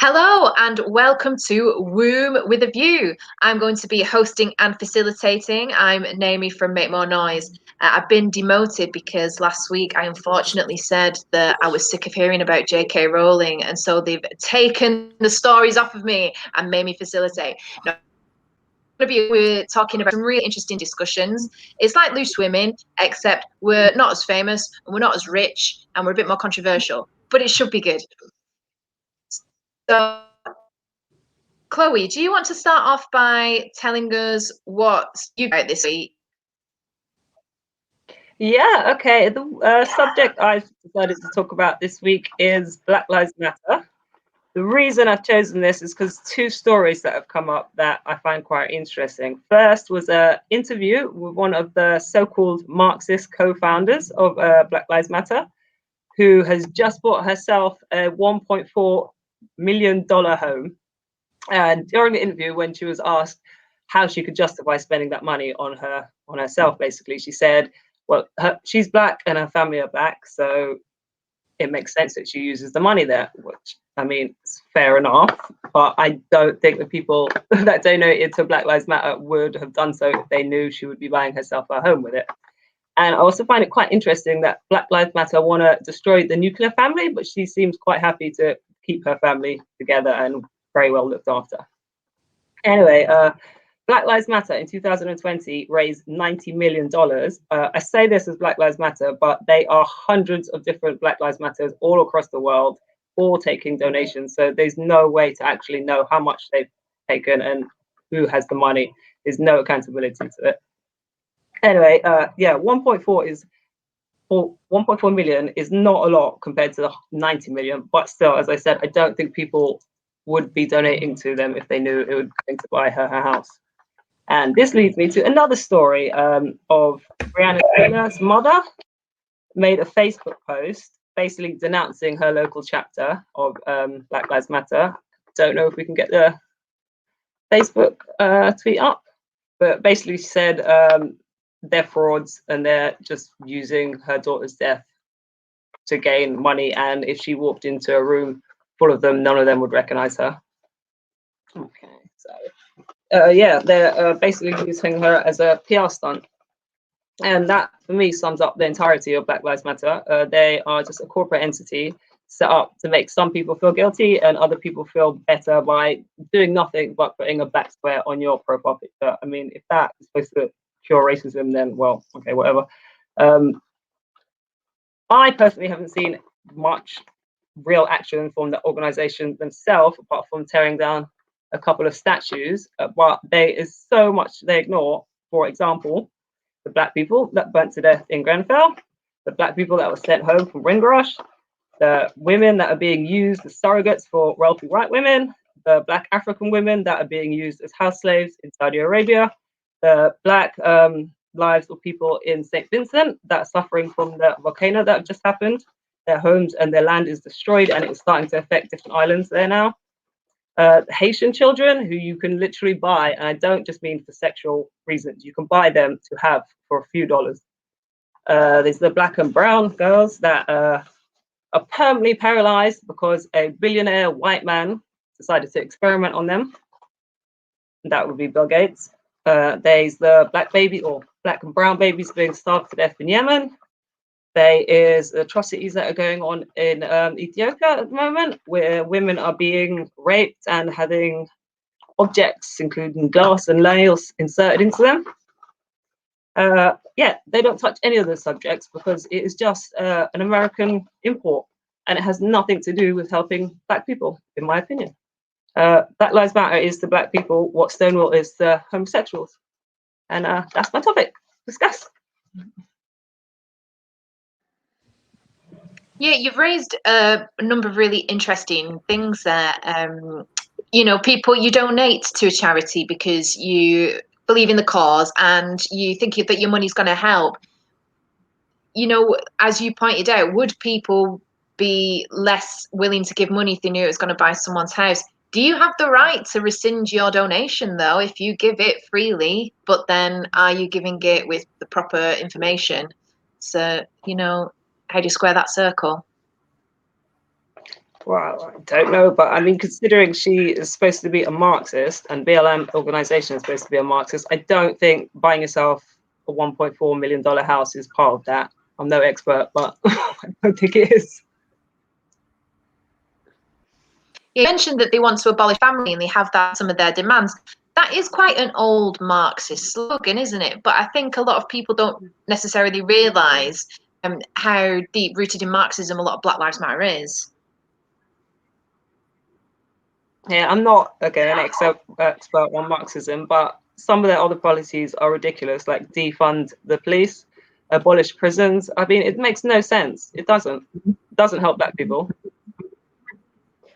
Hello and welcome to Womb with a View. I'm going to be hosting and facilitating. I'm Naomi from Make More Noise. I've been demoted because last week I unfortunately said that I was sick of hearing about J.K. Rowling, and so they've taken the stories off of me and made me facilitate. Now, we're talking about some really interesting discussions. It's like Loose Women, except we're not as famous and we're not as rich and we're a bit more controversial, but it should be good. So Chloe, do you want to start off by telling us what you got this week? Yeah, okay. The subject I've decided to talk about this week is Black Lives Matter. The reason I've chosen this is because two stories that have come up that I find quite interesting. First was an interview with one of the so-called Marxist co-founders of Black Lives Matter, who has just bought herself a $1.4 million home. And during the interview, when she was asked how she could justify spending that money on herself, basically, she said, well, she's Black and her family are Black, so it makes sense that she uses the money there, which, I mean, it's fair enough. But I don't think the people that donated to Black Lives Matter would have done so if they knew she would be buying herself a home with it. And I also find it quite interesting that Black Lives Matter want to destroy the nuclear family, but she seems quite happy to keep her family together and very well looked after. Anyway, Black Lives Matter in 2020 raised $90 million. I say this as Black Lives Matter, but they are hundreds of different Black Lives Matters all across the world, all taking donations. So there's no way to actually know how much they've taken and who has the money. There's no accountability to it. Anyway, yeah, 1.4 million is not a lot compared to the 90 million, but still, as I said, I don't think people would be donating to them if they knew it would going to buy her house. And this leads me to another story of Breonna Taylor's mother made a Facebook post basically denouncing her local chapter of Black Lives Matter. Don't know if we can get the Facebook tweet up, but basically said they're frauds and they're just using her daughter's death to gain money. And if she walked into a room full of them, none of them would recognize her. Okay, so yeah, they're basically using her as a PR stunt. And that, for me, sums up the entirety of Black Lives Matter. They are just a corporate entity set up to make some people feel guilty and other people feel better by doing nothing but putting a black square on your profile picture. I mean, if that is supposed to cure racism, then, well, okay, whatever. I personally haven't seen much real action from the organization themselves, apart from tearing down a couple of statues, but there is so much they ignore. For example, the Black people that burnt to death in Grenfell, the Black people that were sent home from Windrush, the women that are being used as surrogates for wealthy white women, the Black African women that are being used as house slaves in Saudi Arabia, the Black lives of people in St. Vincent that are suffering from the volcano that just happened. Their homes and their land is destroyed and it's starting to affect different islands there now. Haitian children who you can literally buy, and I don't just mean for sexual reasons, you can buy them to have for a few dollars. There's the Black and brown girls that are permanently paralyzed because a billionaire white man decided to experiment on them. That would be Bill Gates. There's the Black baby or Black and brown babies being starved to death in Yemen. There is atrocities that are going on in Ethiopia at the moment, where women are being raped and having objects, including glass and nails, inserted into them. Yeah, they don't touch any of those subjects because it is just an American import, and it has nothing to do with helping Black people, in my opinion. Black Lives Matter is to Black people what Stonewall is to homosexuals. And that's my topic. Discuss. Yeah, you've raised a number of really interesting things there. You know, people, you donate to a charity because you believe in the cause and you think that your money's going to help. You know, as you pointed out, would people be less willing to give money if they knew it was going to buy someone's house? Do you have the right to rescind your donation, though, if you give it freely, but then are you giving it with the proper information? So, you know, how do you square that circle? Well, I don't know, but I mean, considering she is supposed to be a Marxist and BLM organization is supposed to be a Marxist, I don't think buying yourself a $1.4 million house is part of that. I'm no expert, but I don't think it is. You mentioned that they want to abolish family and they have that some of their demands. That is quite an old Marxist slogan, isn't it? But I think a lot of people don't necessarily realise how deep rooted in Marxism a lot of Black Lives Matter is. Yeah, I'm not, again, an expert on Marxism, but some of their other policies are ridiculous, like defund the police, abolish prisons. I mean, it makes no sense. It doesn't help Black people.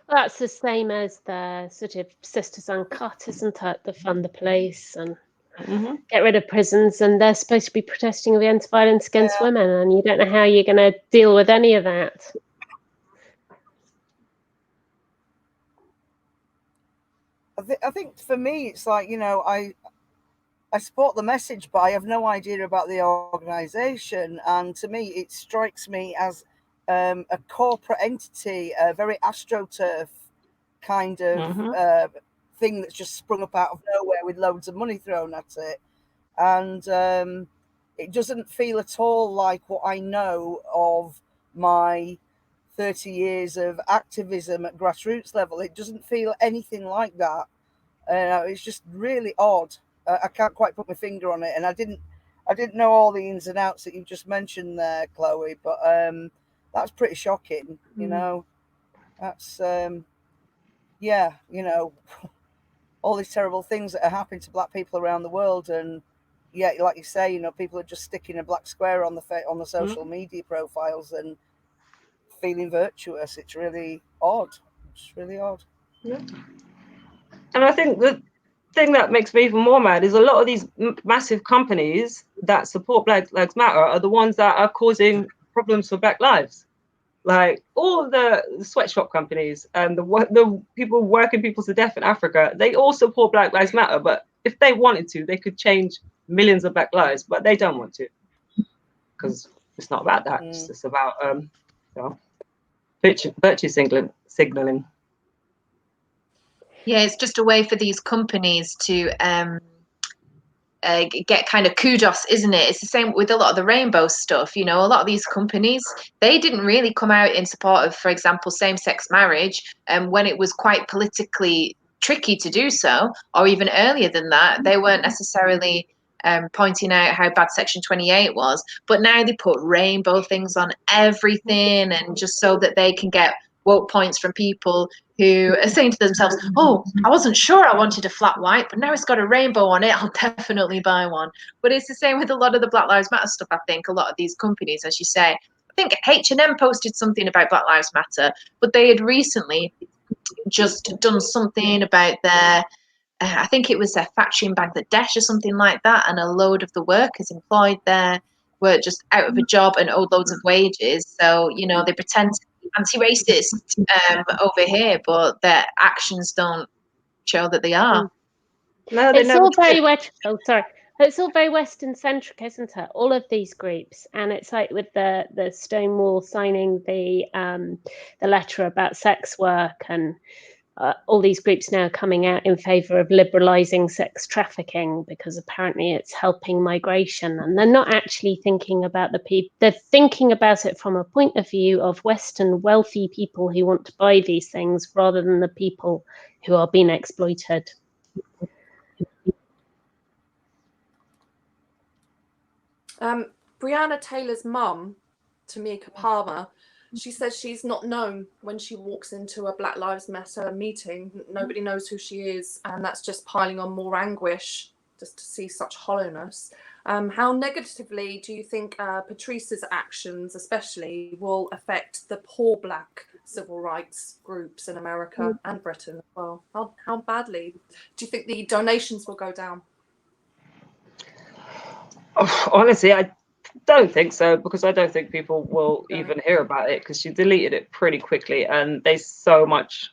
Well, that's the same as the sort of Sisters Uncut, isn't it? The fund the police and get rid of prisons, and they're supposed to be protesting against violence against women, and you don't know how you're going to deal with any of that. I think for me, it's like, you know, I support the message, but I have no idea about the organisation. And to me, it strikes me as a corporate entity, a very AstroTurf kind of thing that's just sprung up out of nowhere with loads of money thrown at it. And it doesn't feel at all like what I know of my 30 years of activism at grassroots level. It doesn't feel anything like that. It's just really odd. I can't quite put my finger on it, and I didn't know all the ins and outs that you just mentioned there, Chloe. But that's pretty shocking. You know, that's yeah. You know, all these terrible things that are happening to Black people around the world, and yeah, like you say, you know, people are just sticking a black square on the social media profiles and feeling virtuous. It's really odd. It's really odd. Yeah. And I think the thing that makes me even more mad is a lot of these massive companies that support Black Lives Matter are the ones that are causing problems for Black lives. Like all the sweatshop companies and the people working people to death in Africa, they all support Black Lives Matter. But if they wanted to, they could change millions of Black lives, but they don't want to, because it's not about that. It's just about you know, virtue signaling. Yeah, it's just a way for these companies to get kind of kudos, isn't it? It's the same with a lot of the rainbow stuff. You know, a lot of these companies, they didn't really come out in support of, for example, same-sex marriage, when it was quite politically tricky to do so, or even earlier than that. They weren't necessarily pointing out how bad Section 28 was, but now they put rainbow things on everything, and just so that they can get woke points from people who are saying to themselves, oh, I wasn't sure I wanted a flat white, but now it's got a rainbow on it, I'll definitely buy one. But it's the same with a lot of the Black Lives Matter stuff. I think a lot of these companies, as you say, I think H&M posted something about Black Lives Matter, but they had recently just done something about their I think it was their factory in Bangladesh or something like that, and a load of the workers employed there were just out of a job and owed loads of wages. So, you know, they pretend to be anti-racist over here, but their actions don't show that they are. No, it's all very It's all very Western centric, isn't it? All of these groups, and it's like with the Stonewall signing the letter about sex work, and all these groups now coming out in favour of liberalising sex trafficking because apparently it's helping migration, and they're not actually thinking about the people. They're thinking about it from a point of view of Western wealthy people who want to buy these things rather than the people who are being exploited. Breonna Taylor's mum, Tamika Palmer, she says she's not known when she walks into a Black Lives Matter meeting. Nobody knows who she is, and that's just piling on more anguish just to see such hollowness. How negatively do you think Patrice's actions especially will affect the poor Black civil rights groups in America and Britain as well? How badly do you think the donations will go down? Oh, honestly, I don't think so, because I don't think people will even hear about it, because she deleted it pretty quickly, and there's so much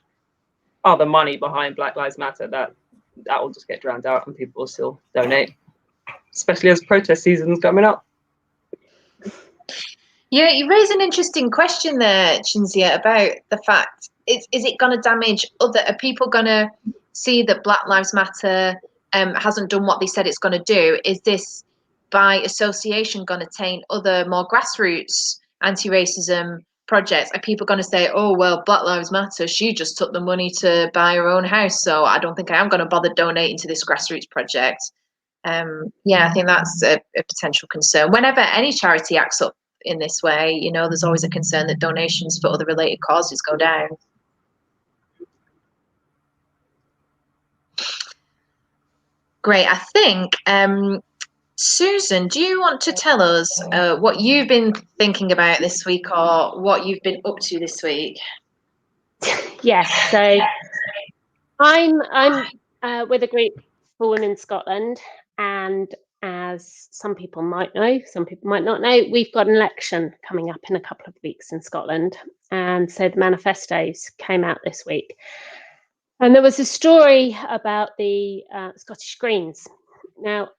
other money behind Black Lives Matter that will just get drowned out and people will still donate, especially as protest season's coming up. Yeah, you raise an interesting question there, Chinzia, about the fact is it going to damage other? Are people going to see that Black Lives Matter hasn't done what they said it's going to do? Is this by association going to taint other more grassroots anti-racism projects? Are people going to say, "Oh well, Black Lives Matter, she just took the money to buy her own house, so I don't think I am going to bother donating to this grassroots project"? Yeah, I think that's a potential concern. Whenever any charity acts up in this way, you know, there's always a concern that donations for other related causes go down. Great. I think, Susan, do you want to tell us what you've been thinking about this week or what you've been up to this week? Yes. So I'm with a group for Women Scotland, and as some people might know, some people might not know, we've got an election coming up in a couple of weeks in Scotland, and so the manifestos came out this week. And there was a story about the Scottish Greens. Now,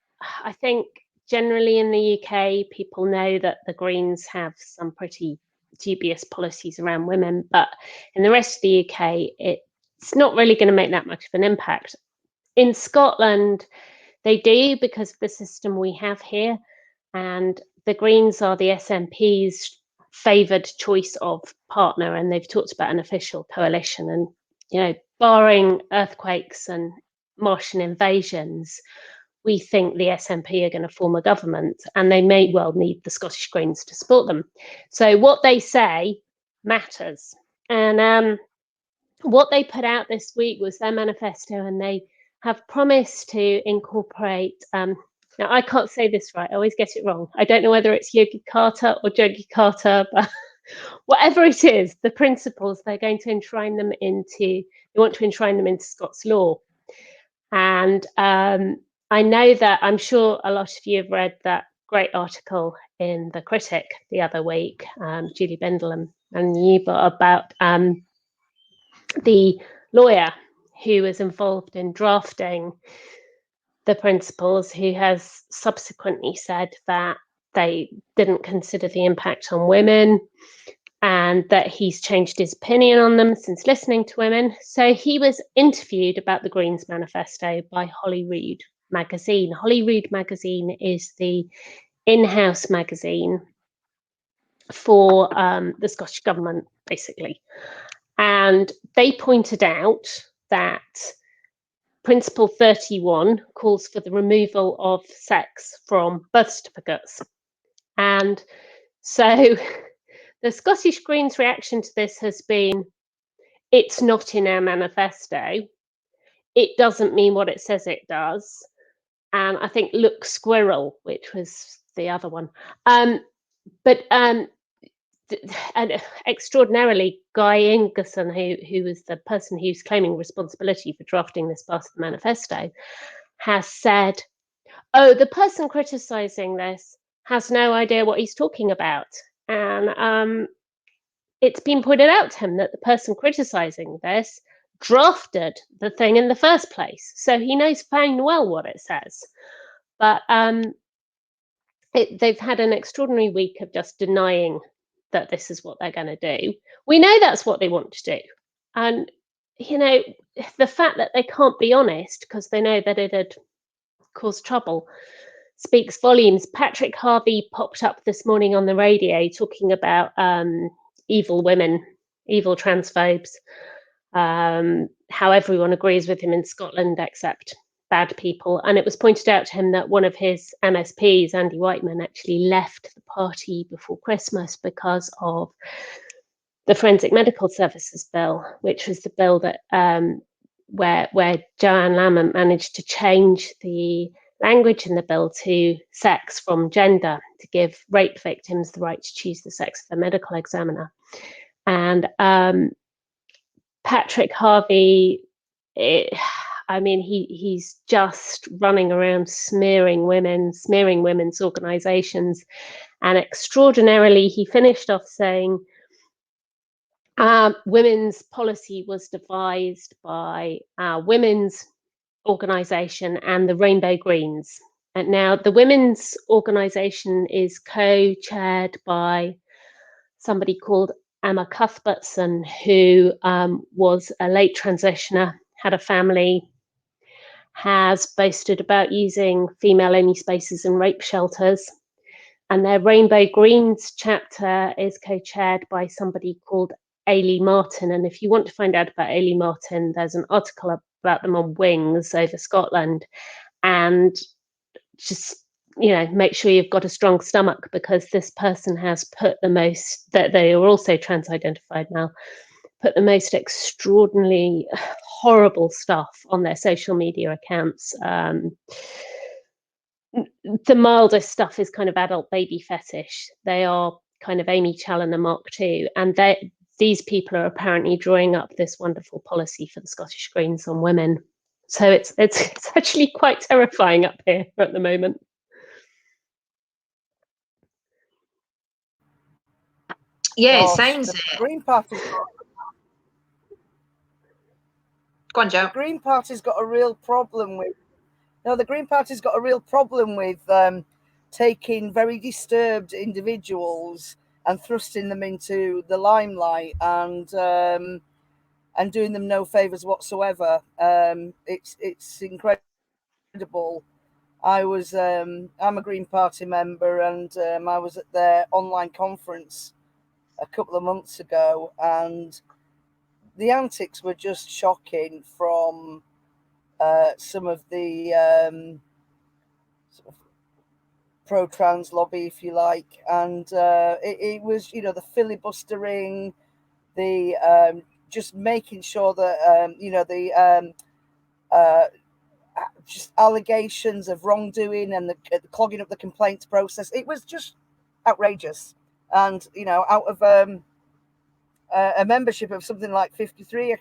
I think generally in the UK, people know that the Greens have some pretty dubious policies around women, but in the rest of the UK, it's not really going to make that much of an impact. In Scotland, they do because of the system we have here, and the Greens are the SNP's favoured choice of partner, and they've talked about an official coalition. And you know, barring earthquakes and Martian invasions, we think the SNP are going to form a government, and they may well need the Scottish Greens to support them. So what they say matters. And what they put out this week was their manifesto, and they have promised to incorporate, now I can't say this right, I always get it wrong. I don't know whether it's Yogi Carter or Jogi Carter, but whatever it is, the principles, they're going to enshrine them into, they want to enshrine them into Scots law. And I know that, I'm sure a lot of you have read that great article in The Critic the other week, Julie Bendel and you, about the lawyer who was involved in drafting the principles, who has subsequently said that they didn't consider the impact on women and that he's changed his opinion on them since listening to women. So he was interviewed about the Greens manifesto by Holyrood magazine. Holyrood magazine is the in-house magazine for the Scottish government, basically. And they pointed out that Principle 31 calls for the removal of sex from birth certificates. And so the Scottish Greens' reaction to this has been, it's not in our manifesto. It doesn't mean what it says it does. And I think look squirrel, which was the other one. And extraordinarily, Guy Ingerson, who was the person who's claiming responsibility for drafting this part of the manifesto, has said, oh, the person criticising this has no idea what he's talking about. And it's been pointed out to him that the person criticising this drafted the thing in the first place. So he knows fine well what it says. But they've had an extraordinary week of just denying that this is what they're going to do. We know that's what they want to do. And, you know, the fact that they can't be honest because they know that it'd cause trouble speaks volumes. Patrick Harvey popped up this morning on the radio talking about evil women, evil transphobes, how everyone agrees with him in Scotland except bad people. And it was pointed out to him that one of his MSPs, Andy Whiteman, actually left the party before Christmas because of the Forensic Medical Services Bill, which was the bill that where Joanne Lamont managed to change the language in the bill to sex from gender to give rape victims the right to choose the sex of their medical examiner. And Patrick Harvey, he's just running around smearing women's organisations. And extraordinarily, he finished off saying, women's policy was devised by our women's organisation and the Rainbow Greens. And now the women's organisation is co-chaired by somebody called Emma Cuthbertson, who was a late transitioner, had a family, has boasted about using female-only spaces in rape shelters. And their Rainbow Greens chapter is co-chaired by somebody called Ailey Martin. And if you want to find out about Ailey Martin, there's an article about them on Wings over Scotland. And just, make sure you've got a strong stomach, because this person has put the most, that they are also trans-identified now, put the most extraordinarily horrible stuff on their social media accounts. The mildest stuff is kind of adult baby fetish. They are kind of Amy Challoner Mark II, and these people are apparently drawing up this wonderful policy for the Scottish Greens on women. So it's actually quite terrifying up here at the moment. Yeah, Gosh, it sounds the it. Green Party's Go on, Joe. The Green Party's got a real problem with. No, the Green Party's got a real problem with taking very disturbed individuals and thrusting them into the limelight and doing them no favours whatsoever. It's incredible. I'm a Green Party member, and I was at their online conference a couple of months ago, and the antics were just shocking from some of the sort of pro-trans lobby, if you like, and it was, the filibustering, the just making sure that just allegations of wrongdoing and the clogging up the complaints process. It was just outrageous, and out of a membership of something like 53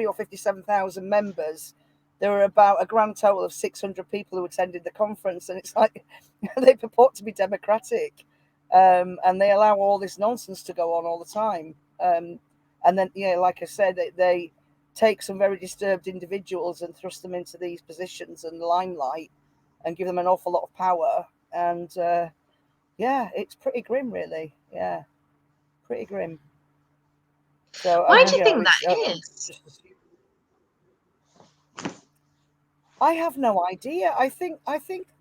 or 57,000 members, there were about a grand total of 600 people who attended the conference, and it's like they purport to be democratic, and they allow all this nonsense to go on all the time. And then, like I said, they take some very disturbed individuals and thrust them into these positions and the limelight and give them an awful lot of power. And it's pretty grim, really. Yeah, pretty grim. So why do you think that is? I have no idea. I think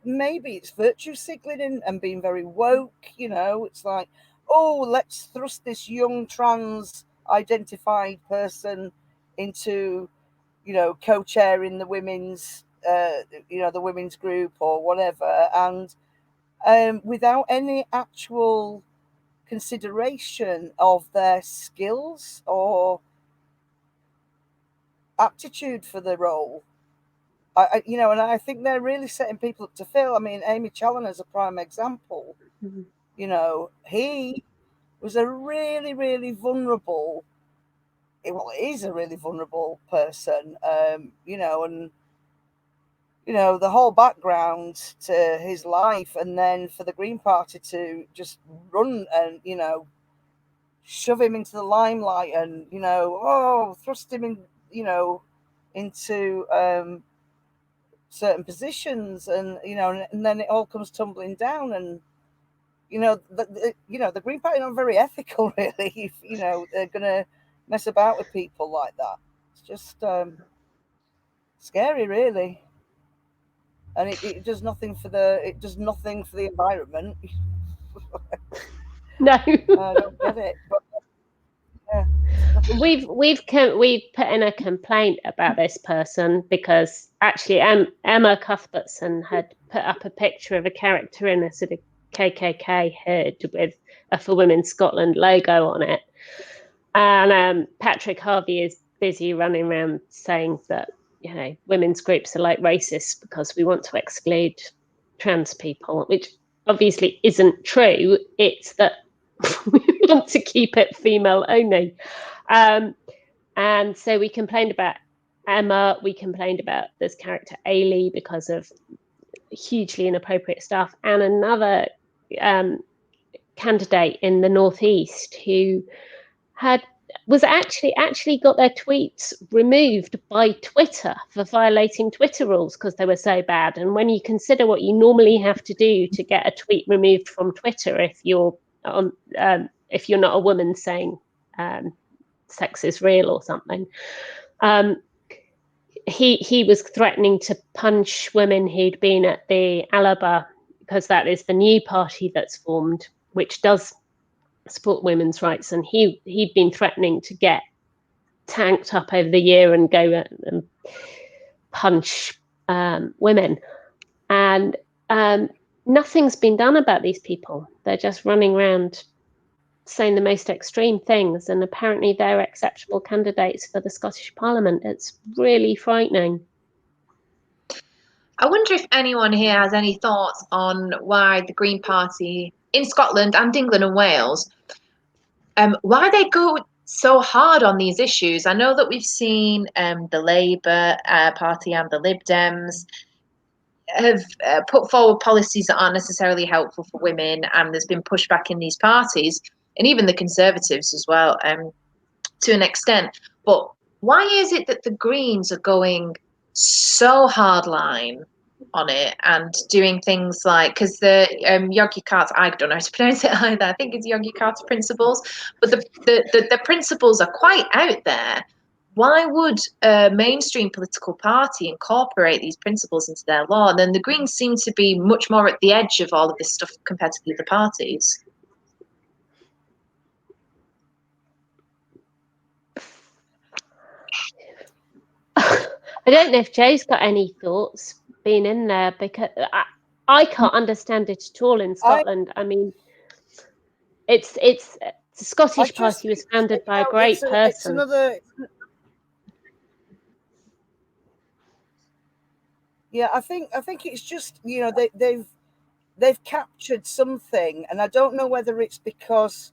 maybe it's virtue signaling and being very woke. It's like, oh, let's thrust this young trans identified person into, co-chairing the women's, the women's group or whatever, and without any actual consideration of their skills or aptitude for the role. And I think they're really setting people up to fail. I mean, Amy Challoner is a prime example. Mm-hmm. He was a really, really vulnerable. He's a really vulnerable person. And the whole background to his life, and then for the Green Party to just run and shove him into the limelight and thrust him in into certain positions, and and then it all comes tumbling down, and the Green Party are not very ethical, really, if they're gonna mess about with people like that. It's just scary, really, and it does nothing for the environment. No. I don't get it, but yeah. We've put in a complaint about this person, because actually Emma Cuthbertson had put up a picture of a character in a sort of KKK hood with a For Women Scotland logo on it, and Patrick Harvey is busy running around saying that women's groups are like racists because we want to exclude trans people, which obviously isn't true. It's that we want to keep it female only. And so we complained about Emma, we complained about this character Ailey because of hugely inappropriate stuff, and another candidate in the Northeast who was actually got their tweets removed by Twitter for violating Twitter rules because they were so bad. And when you consider what you normally have to do to get a tweet removed from Twitter if you're on if you're not a woman saying sex is real or something. He was threatening to punch women who'd been at the Alaba, because that is the new party that's formed, which does support women's rights, and he'd been threatening to get tanked up over the year and go and punch women, and nothing's been done about these people. They're just running around saying the most extreme things, and apparently they're acceptable candidates for the Scottish Parliament. It's really frightening. I wonder if anyone here has any thoughts on why the Green Party in Scotland and England and Wales, why they go so hard on these issues. I know that we've seen the Labour Party and the Lib Dems have put forward policies that aren't necessarily helpful for women, and there's been pushback in these parties, and even the Conservatives as well, to an extent. But why is it that the Greens are going so hardline on it and doing things like, because the Yogyakarta, I don't know how to pronounce it either, I think it's Yogyakarta principles, but the principles are quite out there. Why would a mainstream political party incorporate these principles into their law? And then the Greens seem to be much more at the edge of all of this stuff compared to the other parties. I don't know if Joe's got any thoughts being in there, because I can't understand it at all in Scotland. I mean, it's the Scottish Party was founded by a great person. It's another. Yeah, I think it's just, you know, they've captured something, and I don't know whether it's because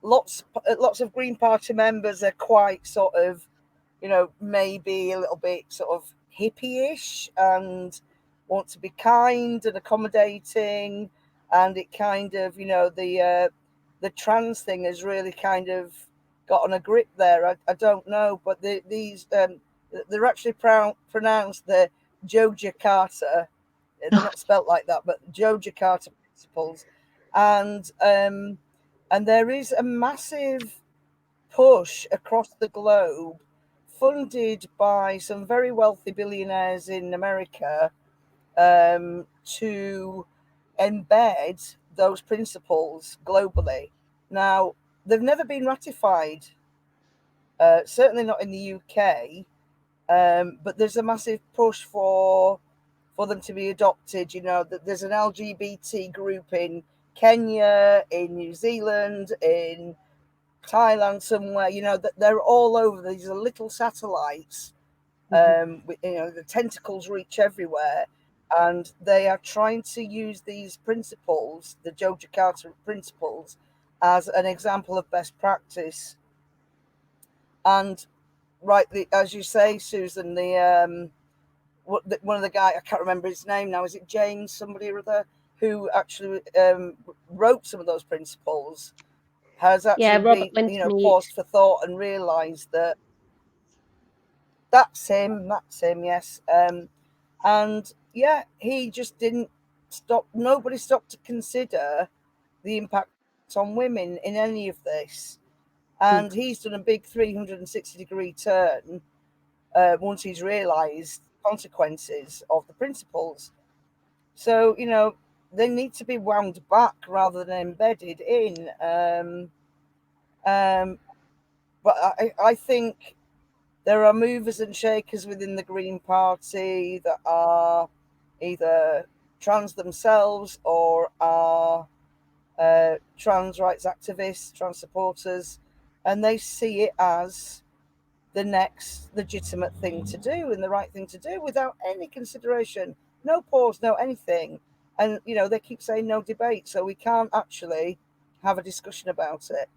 lots of Green Party members are quite sort of, you know, maybe a little bit sort of hippie-ish and want to be kind and accommodating, and it kind of, you know, the trans thing has really kind of gotten a grip there. I don't know, but these they're actually pronounced the Yogyakarta. They're not spelt like that, but Yogyakarta principles, and there is a massive push across the globe, funded by some very wealthy billionaires in America, to embed those principles globally. Now, they've never been ratified, certainly not in the UK, but there's a massive push for them to be adopted. You know, that there's an LGBT group in Kenya, in New Zealand, in Thailand somewhere, you know, that they're all over. These are little satellites, with, you know, the tentacles reach everywhere, and they are trying to use these principles, the Yogyakarta principles, as an example of best practice. And rightly, as you say, Susan, one of the guys, I can't remember his name now, is it James somebody or other, who actually wrote some of those principles, has actually been, you know, paused for thought and realised that that's him, yes. And yeah, he just didn't stop, nobody stopped to consider the impact on women in any of this. And he's done a big 360-degree turn once he's realised consequences of the principles. So, you know, they need to be wound back rather than embedded in. But I think there are movers and shakers within the Green Party that are either trans themselves or are trans rights activists, trans supporters, and they see it as the next legitimate thing to do and the right thing to do without any consideration, no pause, no anything. And, you know, they keep saying no debate, so we can't actually have a discussion about it,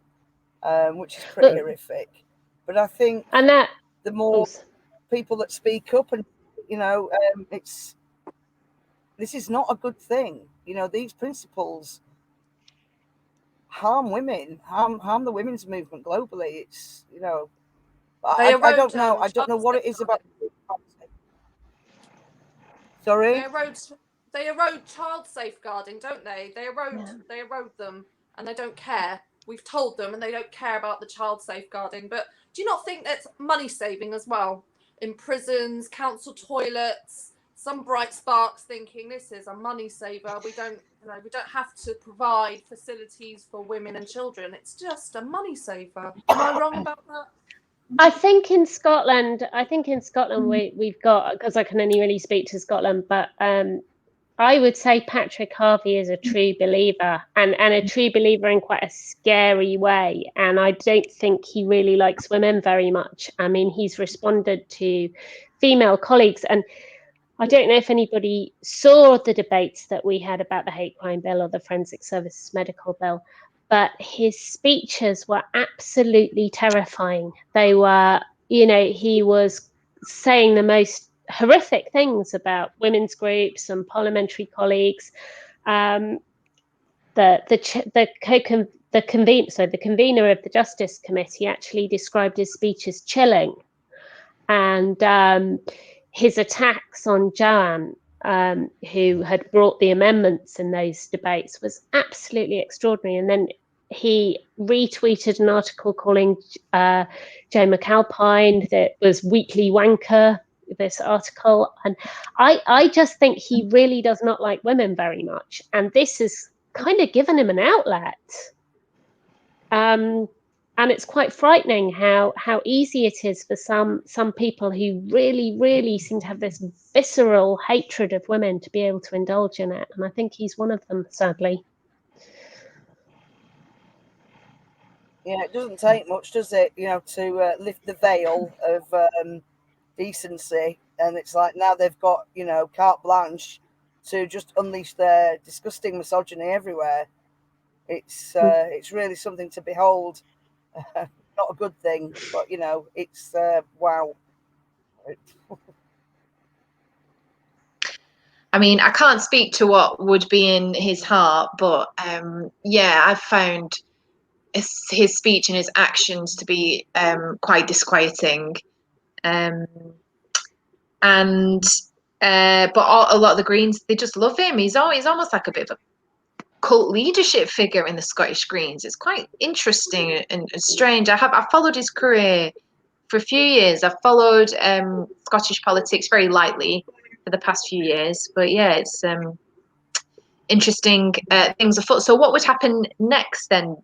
which is pretty horrific. But I think the more people that speak up, and, you know, this is not a good thing. You know, these principles harm women, harm the women's movement globally. It's, you know, I don't know. I don't know what it is about. Sorry? They erode child safeguarding, don't they? They erode them, and they don't care we've told them and they don't care about the child safeguarding. But do you not think that's money saving as well? In prisons, council toilets, some bright sparks thinking this is a money saver. We don't have to provide facilities for women and children. It's just a money saver. Am I wrong about that? I think in Scotland we've got, because I can only really speak to Scotland, but I would say Patrick Harvey is a true believer, and a true believer in quite a scary way. And I don't think he really likes women very much. I mean, he's responded to female colleagues, and I don't know if anybody saw the debates that we had about the hate crime bill or the forensic services medical bill, but his speeches were absolutely terrifying. They were, he was saying the most horrific things about women's groups and parliamentary colleagues. The convener of the Justice Committee actually described his speech as chilling, and his attacks on Joanne, who had brought the amendments in those debates, was absolutely extraordinary. And then he retweeted an article calling Joe McAlpine that was weekly wanker, this article. And I just think he really does not like women very much. And this has kind of given him an outlet. And it's quite frightening how easy it is for some people who really, really seem to have this visceral hatred of women to be able to indulge in it. And I think he's one of them, sadly. Yeah, it doesn't take much, does it, to lift the veil of decency. And it's like now they've got, carte blanche to just unleash their disgusting misogyny everywhere. It's really something to behold. Not a good thing, but it's wow. I mean, I can't speak to what would be in his heart, but I've found his speech and his actions to be quite disquieting, but a lot of the Greens, they just love him. He's almost like a bit of a cult leadership figure in the Scottish Greens. It's quite interesting and strange. I've followed his career for a few years. I've followed Scottish politics very lightly for the past few years, but yeah, it's interesting things afoot. So what would happen next then,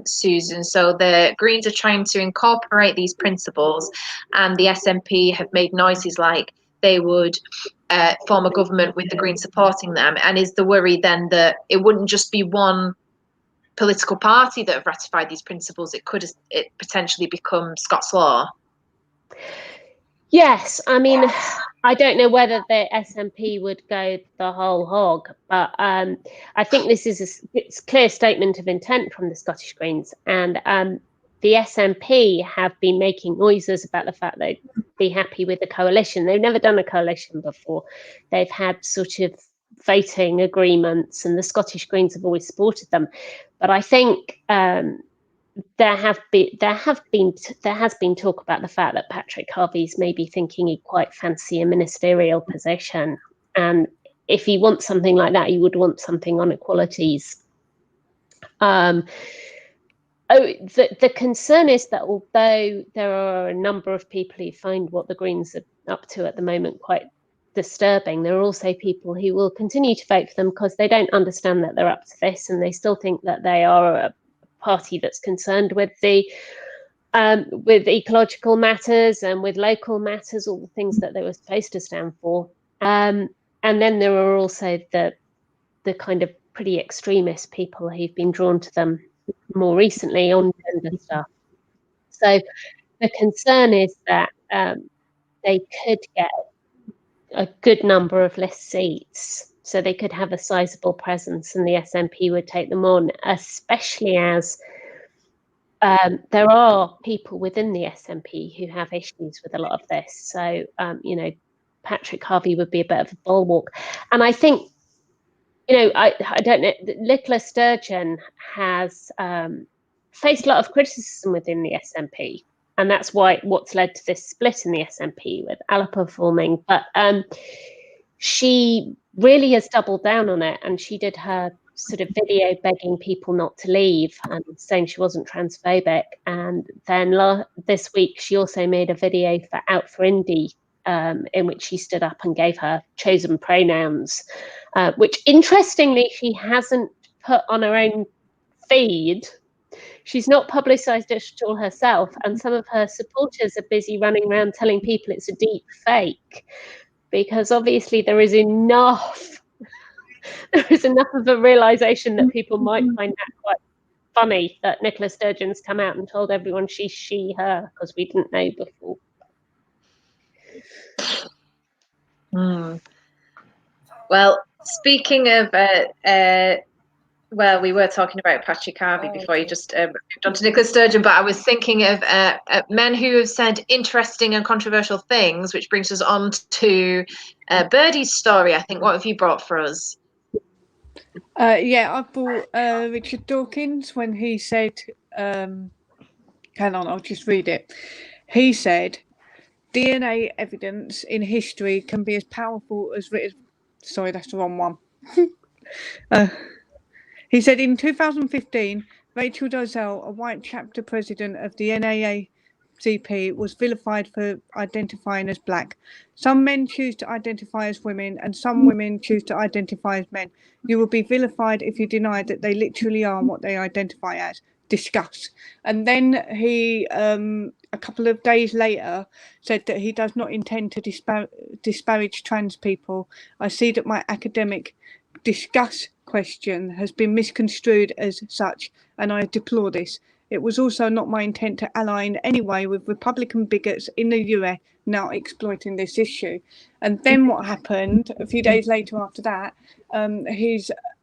Susan? So the Greens are trying to incorporate these principles, and the SNP have made noises like they would form a government with the Greens supporting them. And is the worry then that it wouldn't just be one political party that have ratified these principles? It could potentially become Scots law? Yes, I mean, I don't know whether the SNP would go the whole hog, but I think this is a clear statement of intent from the Scottish Greens, and the SNP have been making noises about the fact they'd be happy with the coalition. They've never done a coalition before. They've had sort of voting agreements, and the Scottish Greens have always supported them. But I think there has been talk about the fact that Patrick Harvey's maybe thinking he'd quite fancy a ministerial position, and if he wants something like that, he would want something on equalities. The concern is that although there are a number of people who find what the Greens are up to at the moment quite disturbing, there are also people who will continue to vote for them because they don't understand that they're up to this, and they still think that they are a party that's concerned with with ecological matters and with local matters, all the things that they were supposed to stand for. And then there are also the kind of pretty extremist people who've been drawn to them more recently on gender stuff. So the concern is that they could get a good number of list seats, so they could have a sizable presence, and the SNP would take them on, especially as there are people within the SNP who have issues with a lot of this. So, Patrick Harvey would be a bit of a bulwark. And I think, I don't know, Nicola Sturgeon has faced a lot of criticism within the SNP. And that's what's led to this split in the SNP with Alipur forming. But she really has doubled down on it, and she did her sort of video begging people not to leave and saying she wasn't transphobic. And then this week, she also made a video for Out for Indie, in which she stood up and gave her chosen pronouns, which interestingly, she hasn't put on her own feed. She's not publicised it at all herself, and some of her supporters are busy running around telling people it's a deep fake, because obviously there is enough of a realisation that people might find that quite funny, that Nicola Sturgeon's come out and told everyone she's she, her, because we didn't know before. Well, speaking of, well, we were talking about Patrick Harvey before you just moved on to Nicola Sturgeon, but I was thinking of men who have said interesting and controversial things, which brings us on to Birdie's story. I think. What have you brought for us? Yeah, I brought Richard Dawkins when he said, hang on, I'll just read it. He said, DNA evidence in history can be as powerful as written. Sorry, that's the wrong one. He said in 2015, Rachel Dolezal, a white chapter president of the NAACP, was vilified for identifying as black. Some men choose to identify as women, and some women choose to identify as men. You will be vilified if you deny that they literally are what they identify as. Discuss. And then he, a couple of days later, said that he does not intend to disparage trans people. I see that my academic discuss question has been misconstrued as such, and I deplore this. It was also not my intent to ally in any way with Republican bigots in the US now exploiting this issue. And then what happened a few days later after that,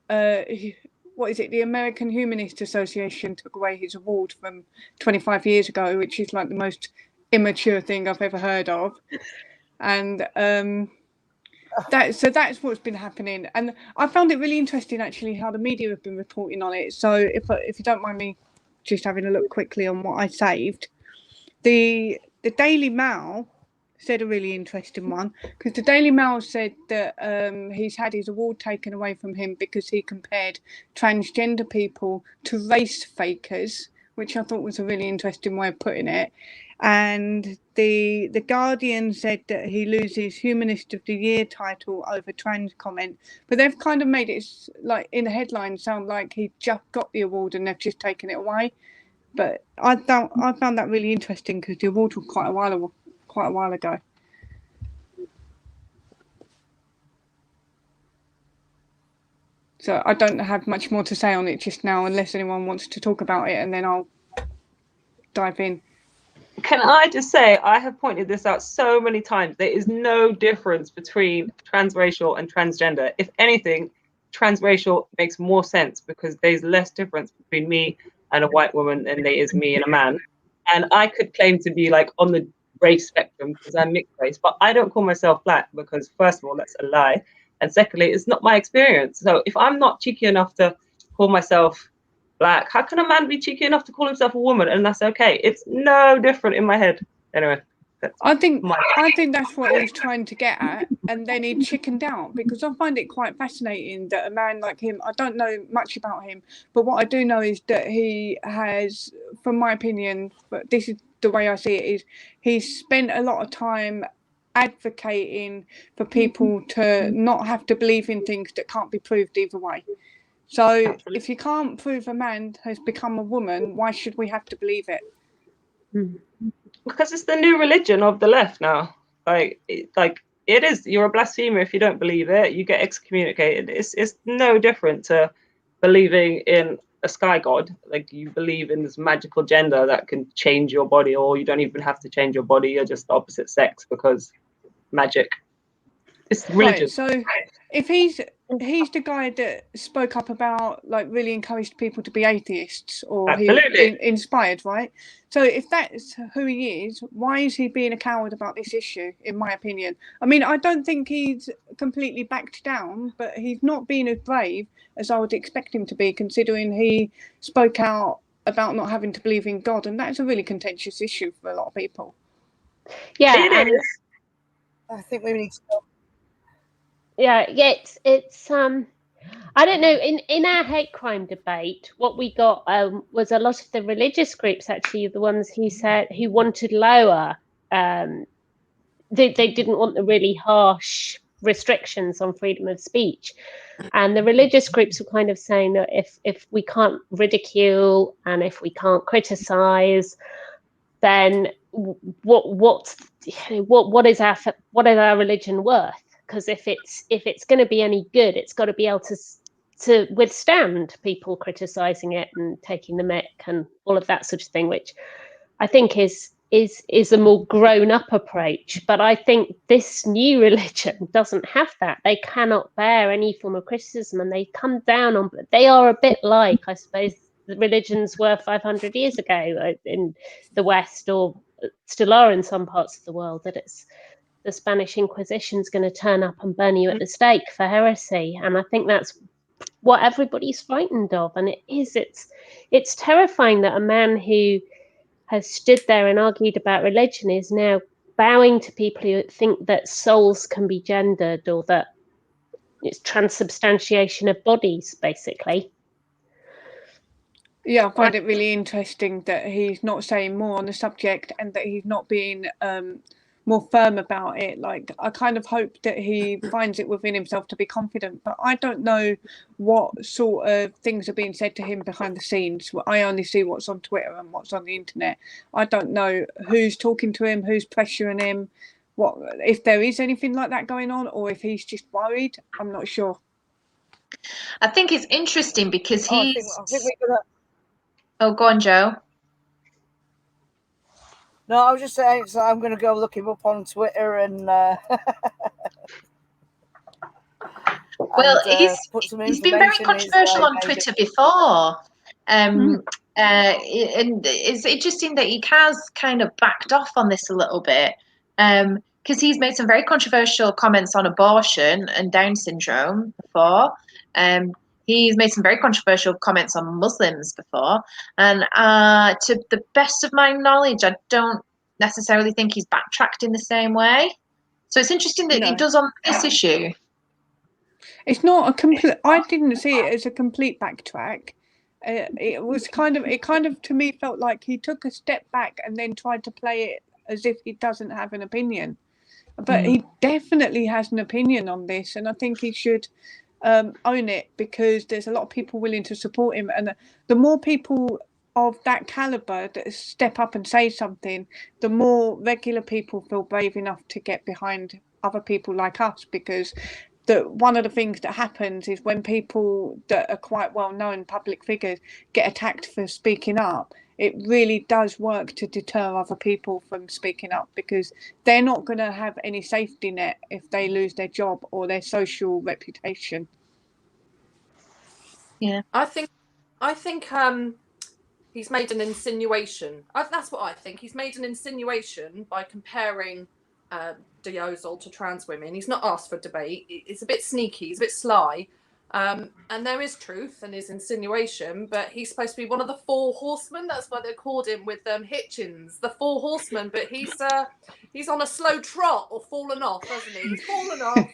the American Humanist Association took away his award from 25 years ago, which is like the most immature thing I've ever heard of. And that's what's been happening, and I found it really interesting actually how the media have been reporting on it. So if you don't mind me just having a look quickly on what I saved, the Daily Mail said a really interesting one, because the Daily Mail said that he's had his award taken away from him because he compared transgender people to race fakers, which I thought was a really interesting way of putting it. And the Guardian said that he loses Humanist of the Year title over trans comment, but they've kind of made it like in the headline sound like he just got the award and they've just taken it away. But I found that really interesting because the award was quite a while ago. So I don't have much more to say on it just now, unless anyone wants to talk about it, and then I'll dive in. Can I just say, I have pointed this out so many times. There is no difference between transracial and transgender. If anything, transracial makes more sense because there's less difference between me and a white woman than there is me and a man. And I could claim to be like on the race spectrum because I'm mixed race, but I don't call myself black because first of all, that's a lie. And secondly, it's not my experience. So if I'm not cheeky enough to call myself black, how can a man be cheeky enough to call himself a woman? And that's okay. It's no different in my head. Anyway. I think that's what he was trying to get at, and then he chickened out, because I find it quite fascinating that a man like him, I don't know much about him, but what I do know is that he has, from my opinion, but this is the way I see it, is he's spent a lot of time advocating for people to not have to believe in things that can't be proved either way. So absolutely. If you can't prove a man has become a woman, why should we have to believe it? Because it's the new religion of the left now. Like it is. You're a blasphemer if you don't believe it. You get excommunicated. It's no different to believing in a sky god. Like you believe in this magical gender that can change your body, or you don't even have to change your body. You're just the opposite sex because magic. It's religion. Right, so if he's the guy that spoke up about, like, really encouraged people to be atheists, or he inspired, right? So if that's who he is, why is he being a coward about this issue, in my opinion? I mean, I don't think he's completely backed down, but he's not being as brave as I would expect him to be, considering he spoke out about not having to believe in God, and that's a really contentious issue for a lot of people. Yeah, it is. I think we need to stop. Yeah, it's I don't know. In our hate crime debate, what we got was a lot of the religious groups, actually, the ones who wanted lower. They didn't want the really harsh restrictions on freedom of speech. And the religious groups were kind of saying that if we can't ridicule and if we can't criticize, then what is our religion worth? Because if it's going to be any good, it's got to be able to withstand people criticizing it and taking the mick and all of that sort of thing, which I think is a more grown-up approach. But I think this new religion doesn't have that. They cannot bear any form of criticism, and they come down on. They are a bit like, I suppose, the religions were 500 years ago in the West, or still are in some parts of the world. That it's the Spanish Inquisition's going to turn up and burn you at the stake for heresy, and I think that's what everybody's frightened of. And it's terrifying that a man who has stood there and argued about religion is now bowing to people who think that souls can be gendered, or that it's transubstantiation of bodies, basically. Yeah, I find it really interesting that he's not saying more on the subject and that he's not being more firm about it. Like, I kind of hope that he finds it within himself to be confident, but I don't know what sort of things are being said to him behind the scenes. I only see what's on Twitter and what's on the internet. I don't know who's talking to him, who's pressuring him, what if there is anything like that going on, or if he's just worried. I'm not sure. I think it's interesting because I think we're gonna... Oh, go on, Joe. No, I was just saying, so I'm going to go look him up on Twitter and well, and, put some he's been very controversial on Twitter before. And it's interesting that he has kind of backed off on this a little bit, because he's made some very controversial comments on abortion and Down syndrome before. He's made some very controversial comments on Muslims before, and to the best of my knowledge, I don't necessarily think he's backtracked in the same way. So it's interesting that he does on this issue. It's not a complete. I didn't see it as a complete backtrack. It kind of to me felt like he took a step back and then tried to play it as if he doesn't have an opinion. But he definitely has an opinion on this, and I think he should own it, because there's a lot of people willing to support him, and the more people of that caliber that step up and say something, the more regular people feel brave enough to get behind other people like us, because one of the things that happens is when people that are quite well-known public figures get attacked for speaking up, it really does work to deter other people from speaking up, because they're not going to have any safety net if they lose their job or their social reputation. Yeah, I think he's made an insinuation. That's what I think. He's made an insinuation by comparing De Ozol to trans women. He's not asked for debate. It's a bit sneaky. He's a bit sly. And there is truth in his insinuation, but he's supposed to be one of the four horsemen. That's why they called him with Hitchens, the four horsemen. But he's on a slow trot, or fallen off, hasn't he? He's fallen off.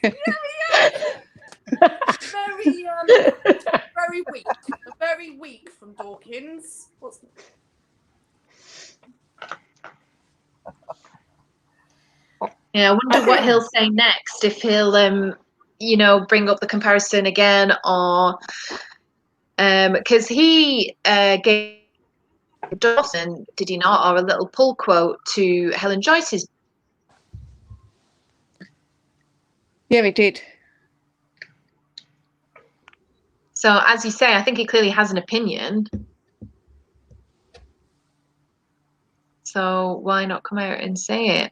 Very weak from Dawkins. Yeah, I wonder what he'll say next, if he'll bring up the comparison again, or because he gave Dawson, did he not, or a little pull quote to Helen Joyce's. Yeah, he did. So as you say, I think he clearly has an opinion. So why not come out and say it?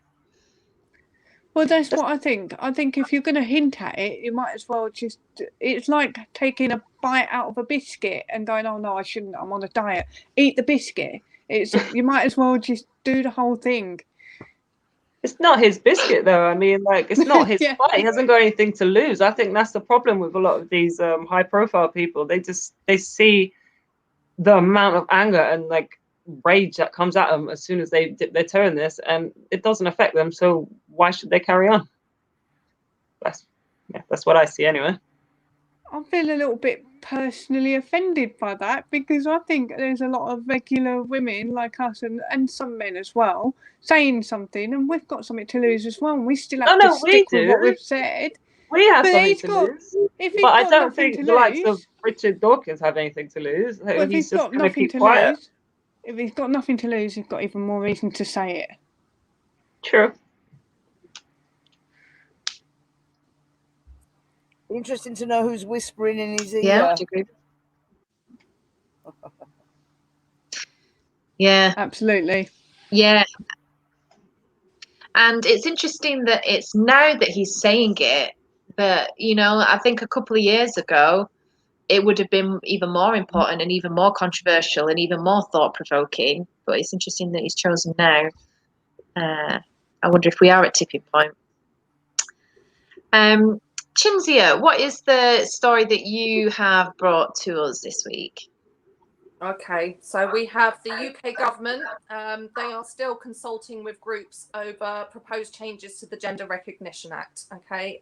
Well, that's what I think. I think if you're going to hint at it, you might as well just... It's like taking a bite out of a biscuit and going, oh, no, I shouldn't. I'm on a diet. Eat the biscuit. You might as well just do the whole thing. It's not his biscuit, though. I mean, like, it's not his fight. He hasn't got anything to lose. I think that's the problem with a lot of these high-profile people. They see the amount of anger and, like, rage that comes at them as soon as they dip their toe in this, and it doesn't affect them, so why should they carry on? That's what I see anyway. I feel a little bit personally offended by that, because I think there's a lot of regular women like us and some men as well saying something, and we've got something to lose as well, and we still have to stick with what we've said. We have But something he's to got, lose. if he's But I got don't nothing think to the likes of lose, Richard Dawkins have anything to lose. well, if He's he's just got going to nothing keep to quiet. lose, if he's got nothing to lose, he's got even more reason to say it. True. Interesting to know who's whispering in his ear. Yeah, would you agree? Yeah, Absolutely. yeah. And it's interesting that it's now that he's saying it, but I think a couple of years ago it would have been even more important and even more controversial and even more thought-provoking. But it's interesting that he's chosen now. I wonder if we are at tipping point. Chinzia, what is the story that you have brought to us this week? Okay, so we have the UK government. They are still consulting with groups over proposed changes to the Gender Recognition Act. Okay,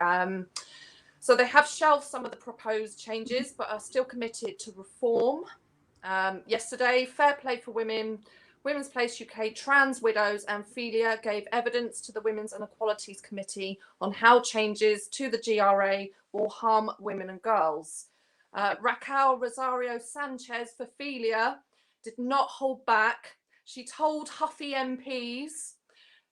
so they have shelved some of the proposed changes, but are still committed to reform. Yesterday, Fair Play for Women, Women's Place UK, Trans Widows and Philia gave evidence to the Women's and Equalities Committee on how changes to the GRA will harm women and girls. Raquel Rosario Sanchez for Philia did not hold back. She told Huffy MPs,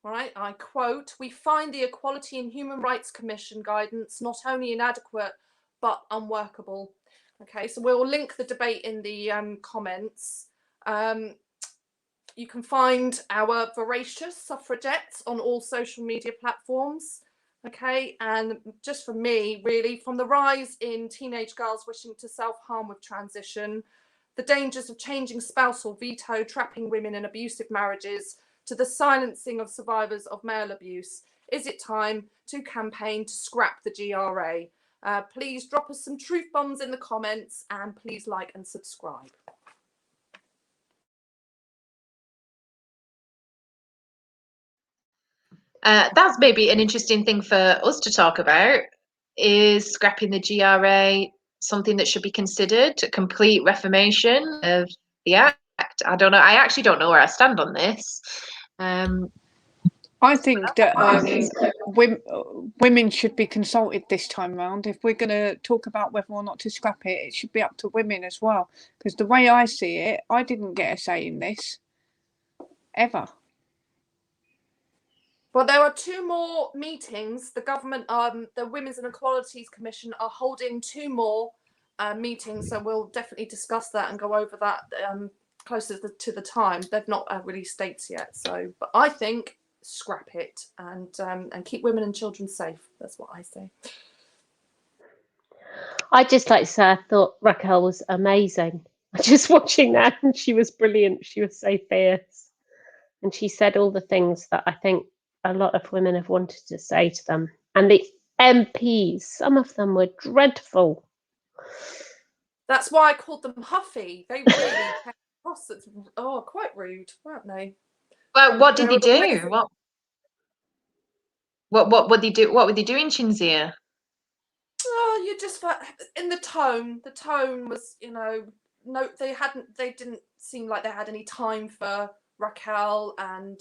right, I quote, "We find the Equality and Human Rights Commission guidance not only inadequate, but unworkable." Okay, so we'll link the debate in the comments. You can find our voracious suffragettes on all social media platforms. Okay, and just for me, really, from the rise in teenage girls wishing to self-harm with transition, the dangers of changing spousal veto, trapping women in abusive marriages, to the silencing of survivors of male abuse, is it time to campaign to scrap the GRA? Please drop us some truth bombs in the comments, and please like and subscribe. That's maybe an interesting thing for us to talk about. Is scrapping the GRA something that should be considered? A complete reformation of the Act? I don't know. I actually don't know where I stand on this. I think that women should be consulted this time round. If we're going to talk about whether or not to scrap it, it should be up to women as well. Because the way I see it, I didn't get a say in this, ever. Well, there are 2 more meetings. The government, the Women's and Equalities Commission are holding 2 more meetings. So we'll definitely discuss that and go over that closer to the time. They've not released dates yet. So, but I think scrap it and keep women and children safe. That's what I say. I just like to say I thought Raquel was amazing. Just watching that, and she was brilliant. She was so fierce, and she said all the things that I think a lot of women have wanted to say to them. And the MPs, some of them were dreadful. That's why I called them Huffy. They really came across as quite rude, weren't they? Well, what did they do? What would they do? What were they doing, Chinzia? Oh, you just in the tone. The tone was, no, they didn't seem like they had any time for Raquel and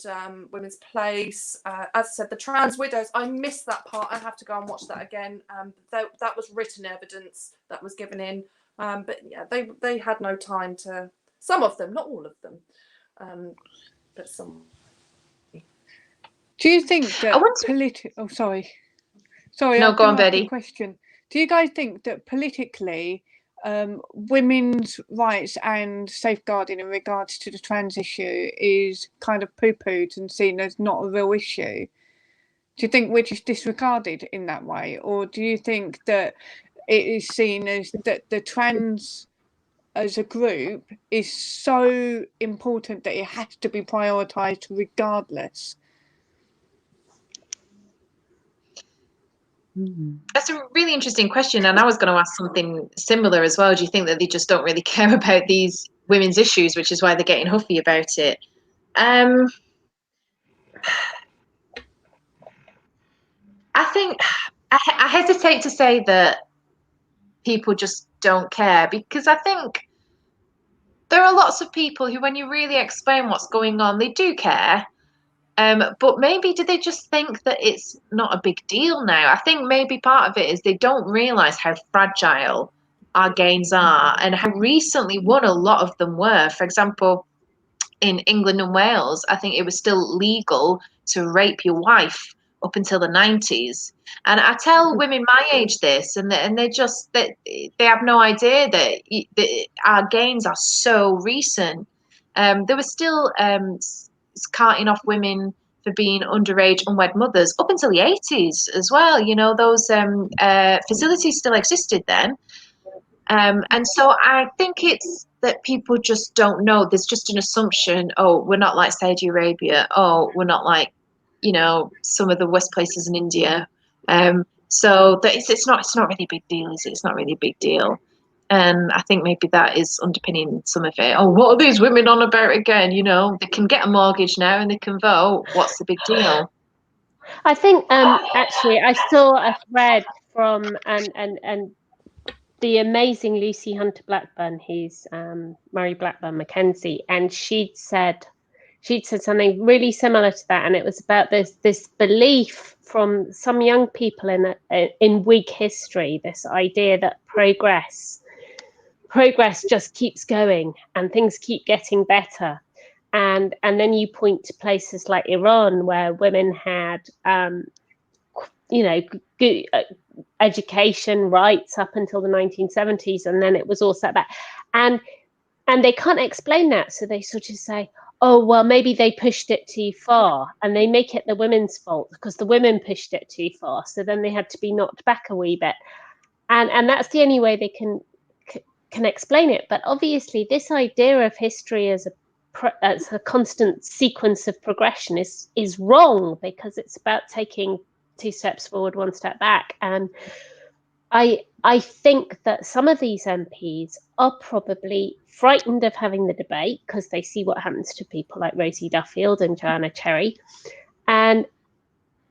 Women's Place. As I said, the trans widows, I missed that part. I have to go and watch that again. That was written evidence that was given in. But yeah, they had no time to. Some of them, not all of them, but some. Do you think that sorry, No, go on, Birdie. question. Do you guys think that politically, women's rights and safeguarding in regards to the trans issue is kind of poo-pooed and seen as not a real issue? Do you think we're just disregarded in that way, or do you think that it is seen as that the trans as a group is so important that it has to be prioritised regardless? That's a really interesting question, and I was going to ask something similar as well. Do you think that they just don't really care about these women's issues, which is why they're getting huffy about it? I think I hesitate to say that people just don't care? Because I think there are lots of people who, when you really explain what's going on, they do care. But maybe do they just think that it's not a big deal now? I think maybe part of it is they don't realise how fragile our gains are and how recently won a lot of them were. For example, in England and Wales, I think it was still legal to rape your wife up until the 90s. And I tell women my age this, and they have no idea that our gains are so recent. There was still carting off women for being underage unwed mothers up until the 80s as well. You know, those facilities still existed then. And so I think it's that people just don't know. There's just an assumption, oh, we're not like Saudi Arabia. Oh, we're not like, you know, some of the worst places in India. So that it's not really a big deal, is it? It's not really a big deal. And I think maybe that is underpinning some of it. Oh, what are these women on about again? You know, they can get a mortgage now and they can vote. What's the big deal? I think actually I saw a thread from and the amazing Lucy Hunter Blackburn, who's Murray Blackburn Mackenzie, and she'd said something really similar to that, and it was about this belief from some young people in Whig history, this idea that progress just keeps going and things keep getting better. And then you point to places like Iran, where women had, you know, good education rights up until the 1970s, and then it was all set back. And they can't explain that, so they sort of say, oh, well, maybe they pushed it too far, and they make it the women's fault because the women pushed it too far, so then they had to be knocked back a wee bit. And that's the only way they can explain it. But obviously this idea of history as a constant sequence of progression is wrong, because it's about taking 2 steps forward, 1 step back. And I think that some of these MPs are probably frightened of having the debate because they see what happens to people like Rosie Duffield and Joanna Cherry. And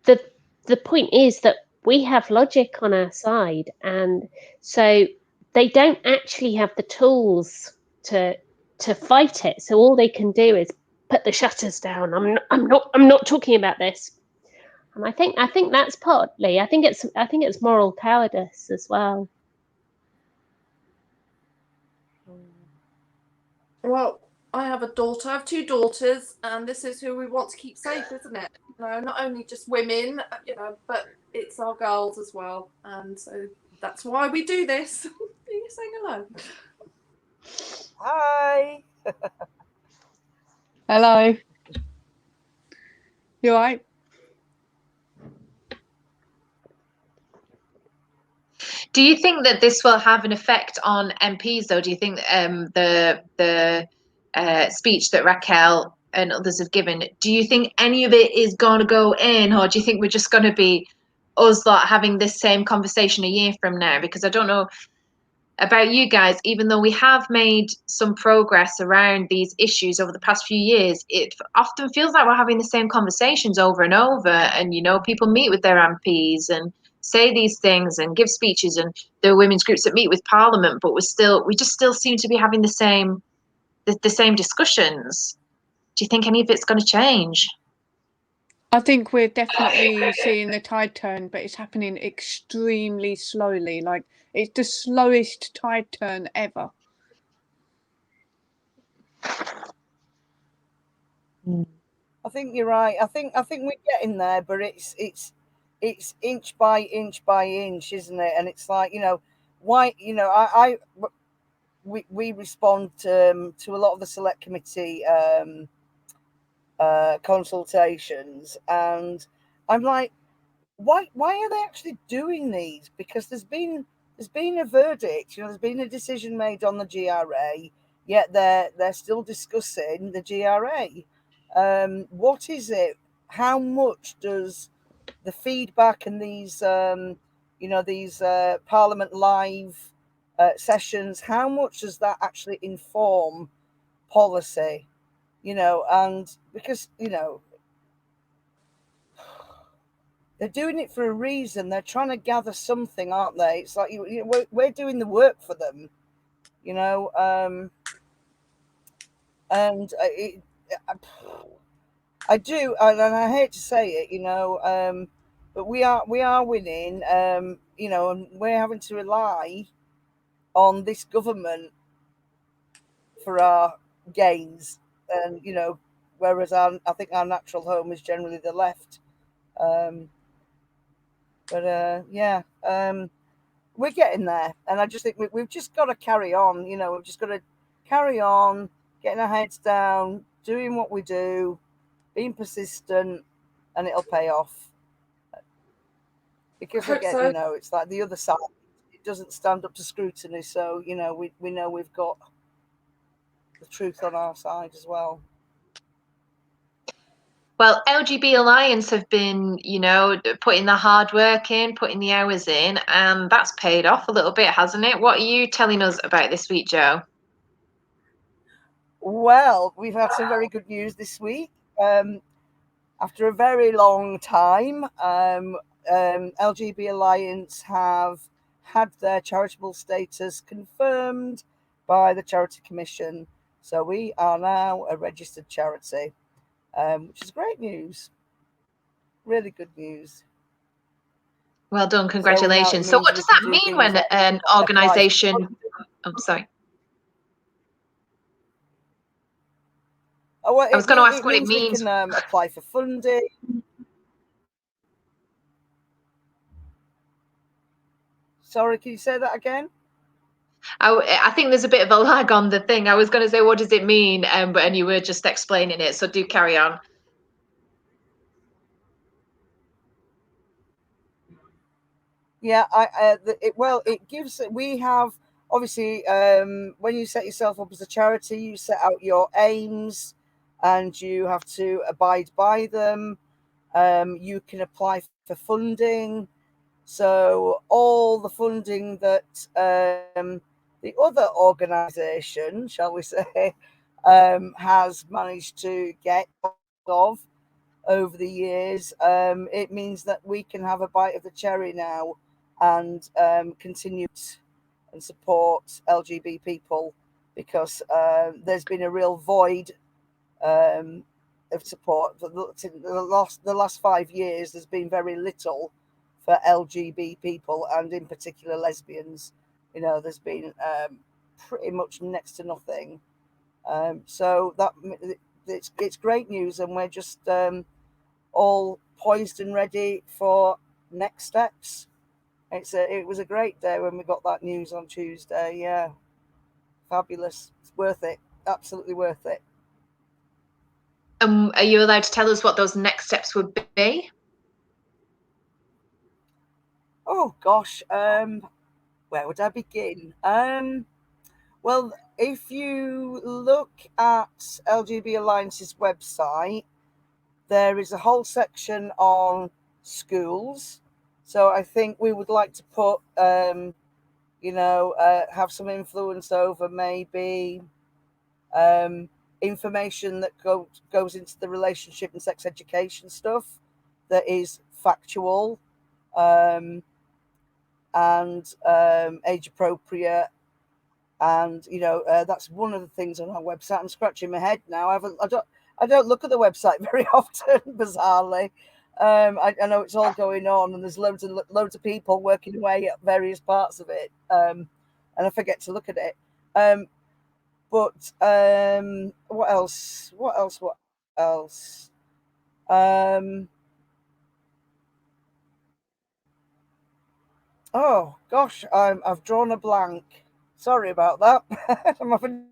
the point is that we have logic on our side, and so they don't actually have the tools to fight it. So all they can do is put the shutters down. I'm not talking about this. And I think that's partly. I think it's moral cowardice as well. Well, I have a daughter. I have 2 daughters, and this is who we want to keep safe, isn't it? You know, not only just women, you know, but it's our girls as well. And so that's why we do this. You're saying hello. Hi. Hello. You all right? Do you think that this will have an effect on MPs, though? Do you think the speech that Raquel and others have given, do you think any of it is going to go in, or do you think we're just going to be us lot having this same conversation a year from now? Because I don't know about you guys, even though we have made some progress around these issues over the past few years, it often feels like we're having the same conversations over and over. And, you know, people meet with their MPs and say these things and give speeches, and there are women's groups that meet with Parliament, but we just still seem to be having the same discussions. Do you think any of it's going to change? I think we're definitely seeing the tide turn, but it's happening extremely slowly. Like, it's the slowest tide turn ever. I think you're right. I think we're getting there, but it's inch by inch by inch, isn't it? And it's like, you know, why, you know, we respond to a lot of the select committee consultations, and I'm like, why are they actually doing these? Because there's been a verdict, you know, there's been a decision made on the GRA, yet they're still discussing the GRA. What is it? How much does the feedback and these these Parliament Live sessions, how much does that actually inform policy? You know, and because, you know, they're doing it for a reason. They're trying to gather something, aren't they? It's like we're doing the work for them, you know. And I do, and I hate to say it, you know, but we are winning, you know, and we're having to rely on this government for our gains, and you know, whereas I think our natural home is generally the left. Yeah, we're getting there, and I just think we've just got to carry on. You know, we've just got to carry on, getting our heads down, doing what we do, being persistent, and it'll pay off. Because again, so. you know, it's like the other side, it doesn't stand up to scrutiny. So, you know, we know we've got the truth on our side as well. Well, LGB Alliance have been, you know, putting the hard work in, putting the hours in, and that's paid off a little bit, hasn't it? What are you telling us about this week, Joe? Well, we've had some very good news this week. After a very long time, LGB Alliance have had their charitable status confirmed by the Charity Commission. So we are now a registered charity, which is great news. Really good news. Well done, congratulations. So, what does that mean when an organisation? I'm sorry. Oh, well, I was going to ask what it means. We can apply for funding. Sorry, can you say that again? I think there's a bit of a lag on the thing. I was going to say, what does it mean? And you were just explaining it. So do carry on. Yeah, it gives. We have obviously when you set yourself up as a charity, you set out your aims, and you have to abide by them. You can apply for funding. So all the funding that the other organisation, shall we say, has managed to get of over the years, it means that we can have a bite of the cherry now and continue and support LGB people, because there's been a real void of support. The last 5 years, there's been very little for LGB people, and in particular lesbians. You know, there's been pretty much next to nothing. So that it's great news, and we're just all poised and ready for next steps. It was a great day when we got that news on Tuesday. Yeah, fabulous. It's worth it. Absolutely worth it. Are you allowed to tell us what those next steps would be? Oh gosh, where would I begin? Well, if you look at LGB Alliance's website, there is a whole section on schools. So I think we would like to put, you know, have some influence over maybe information that goes into the relationship and sex education stuff that is factual and age appropriate. And you know, that's one of the things on our website. I'm scratching my head now. I don't look at the website very often, bizarrely. I know it's all going on, and there's loads of people working away at various parts of it, and I forget to look at it. But what else? Oh gosh, I've drawn a blank. Sorry about that. I'm having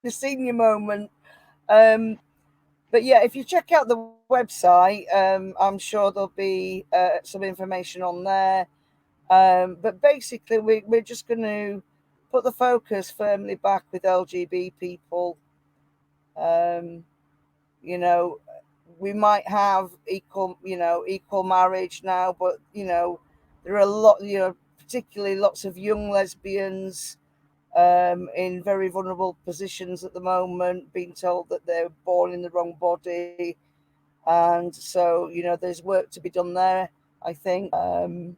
a senior moment. But yeah, if you check out the website, I'm sure there'll be some information on there. But basically, we're just going to put the focus firmly back with LGB people. You know, we might have equal marriage now, but you know, there are a lot, you know, particularly lots of young lesbians in very vulnerable positions at the moment, being told that they're born in the wrong body. And so, you know, there's work to be done there. I think. And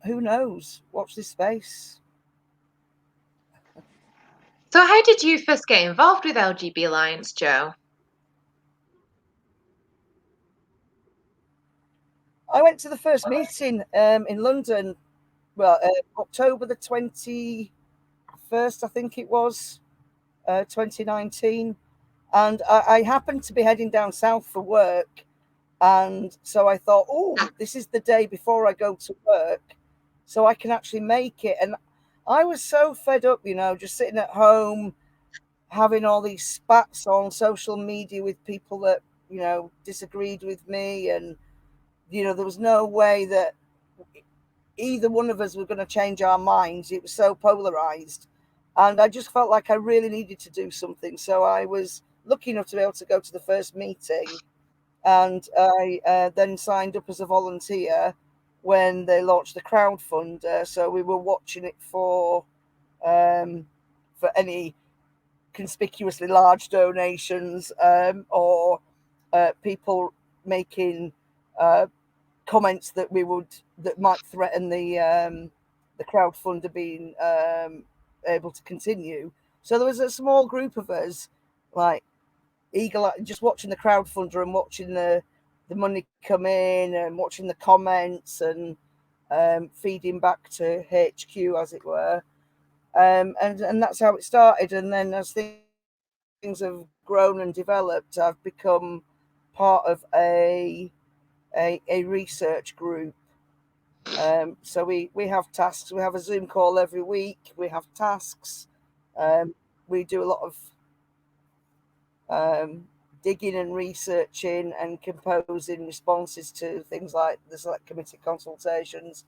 who knows? Watch this space. So how did you first get involved with LGB Alliance, Jo? I went to the first meeting in London, well, October the 21st, I think it was, 2019. And I happened to be heading down south for work. And so I thought, oh, this is the day before I go to work, so I can actually make it. And I was so fed up, just sitting at home, having all these spats on social media with people that, disagreed with me. And, there was no way that either one of us were going to change our minds. It was so polarized. And I just felt like I really needed to do something. So I was lucky enough to be able to go to the first meeting. And I then signed up as a volunteer when they launched the crowdfunder. So we were watching it for any conspicuously large donations or people making comments that might threaten the crowdfunder being able to continue. So there was a small group of us, like eagle, just watching the crowdfunder and watching the money come in and watching the comments and feeding back to HQ, as it were. And that's how it started. And then as things have grown and developed, I've become part of a research group. So we have tasks. We have a Zoom call every week. We have tasks. We do a lot of digging and researching and composing responses to things like the select committee consultations,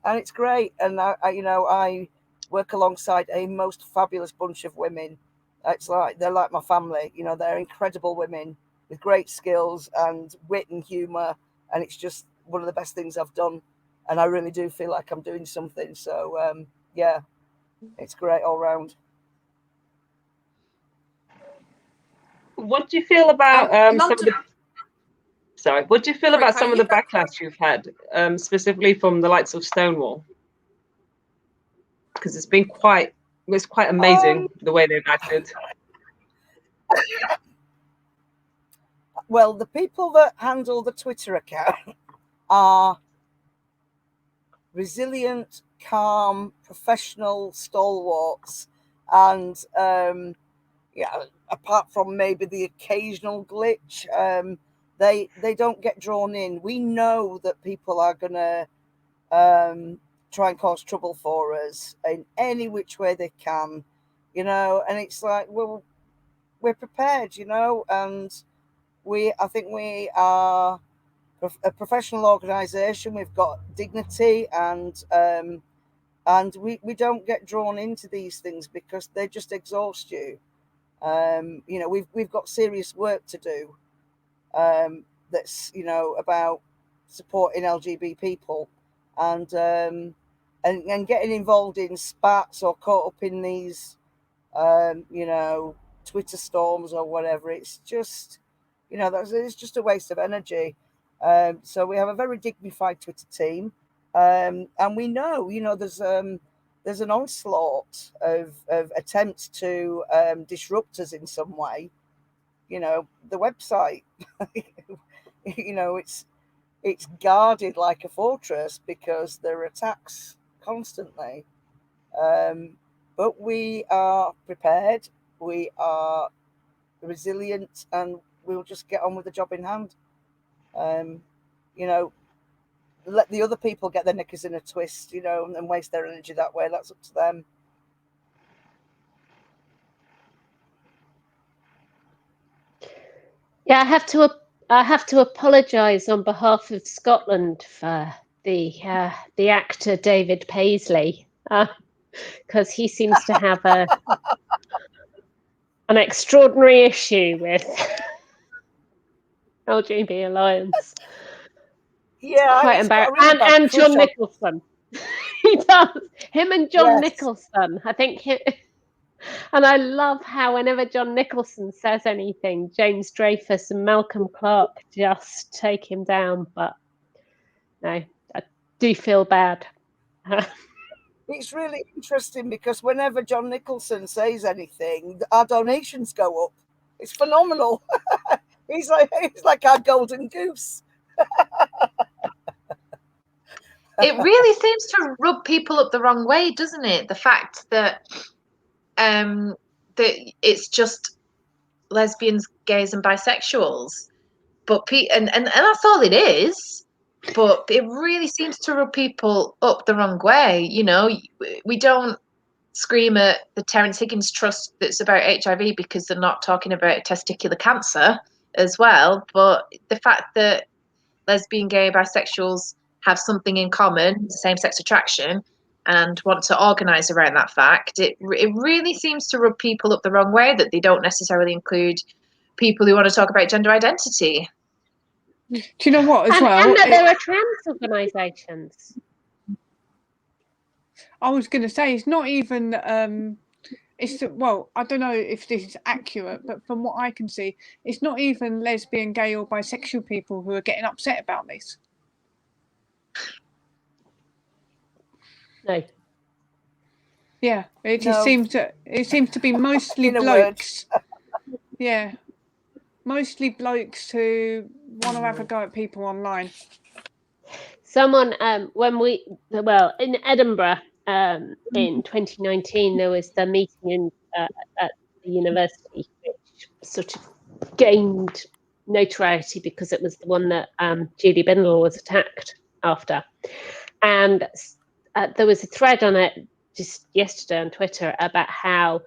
and it's great. And I work alongside a most fabulous bunch of women. It's like they're like my family. They're incredible women with great skills and wit and humor, and it's just one of the best things I've done. And I really do feel like I'm doing something. So yeah, it's great all round. What do you feel about some of the? Sorry, what do you feel about some of the backlash you've had, specifically from the likes of Stonewall? Because it's quite amazing the way they've acted. Well, the people that handle the Twitter account are resilient, calm, professional stalwarts, and apart from maybe the occasional glitch, they don't get drawn in. We know that people are gonna try and cause trouble for us in any which way they can, and it's like, well, we're prepared, and I think we are a professional organization. We've got dignity, and we don't get drawn into these things because they just exhaust you. We've got serious work to do, that's about supporting LGB people, and getting involved in spats or caught up in these Twitter storms or whatever. It's just it's just a waste of energy. So we have a very dignified Twitter team, and we know there's an onslaught of attempts to disrupt us in some way. The website, it's guarded like a fortress because there are attacks constantly. But we are prepared, we are resilient, and we'll just get on with the job in hand. Let the other people get their knickers in a twist, and waste their energy that way. That's up to them. Yeah, I have to apologise on behalf of Scotland for the actor David Paisley, because he seems to have an extraordinary issue with LGB Alliance. Yeah, quite embarrassing. And John Nicholson. He does. Him and John Nicholson. I think And I love how whenever John Nicholson says anything, James Dreyfus and Malcolm Clark just take him down. But no, I do feel bad. It's really interesting because whenever John Nicholson says anything, our donations go up. It's phenomenal. he's like our golden goose. It really seems to rub people up the wrong way, doesn't it? The fact that that it's just lesbians, gays, and bisexuals, but and that's all it is. But it really seems to rub people up the wrong way. You know, we don't scream at the Terence Higgins Trust that's about HIV because they're not talking about testicular cancer as well. But the fact that lesbian, gay, bisexuals have something in common, same-sex attraction, and want to organise around that fact, it really seems to rub people up the wrong way that they don't necessarily include people who want to talk about gender identity. Do you know what, as and well? that there are trans organisations. I was going to say, it's not even, well, I don't know if this is accurate, but from what I can see, it's not even lesbian, gay or bisexual people who are getting upset about this. No. Yeah, it seems to be mostly blokes. Yeah, mostly blokes who want to have a go at people online. Someone, in Edinburgh, in 2019, there was the meeting at the university, which sort of gained notoriety because it was the one that Julie Bindel was attacked after. And there was a thread on it just yesterday on Twitter about how,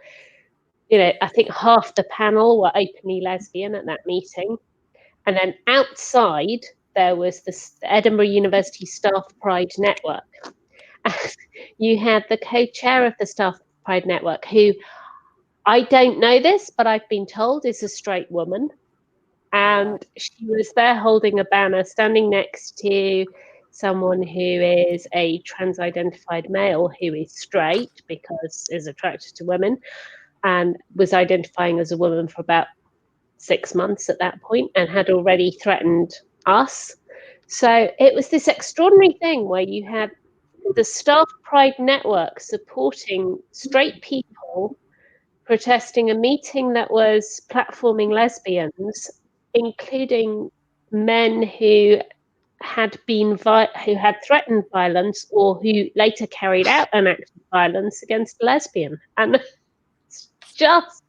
I think half the panel were openly lesbian at that meeting. And then outside, there was the Edinburgh University Staff Pride Network. You had the co-chair of the Staff Pride Network, who, I don't know this, but I've been told is a straight woman. And she was there holding a banner, standing next to someone who is a trans-identified male who is straight because is attracted to women and was identifying as a woman for about 6 months at that point and had already threatened us. So it was this extraordinary thing where you had the Staff Pride Network supporting straight people protesting a meeting that was platforming lesbians, including men who had threatened violence or who later carried out an act of violence against a lesbian. And it's just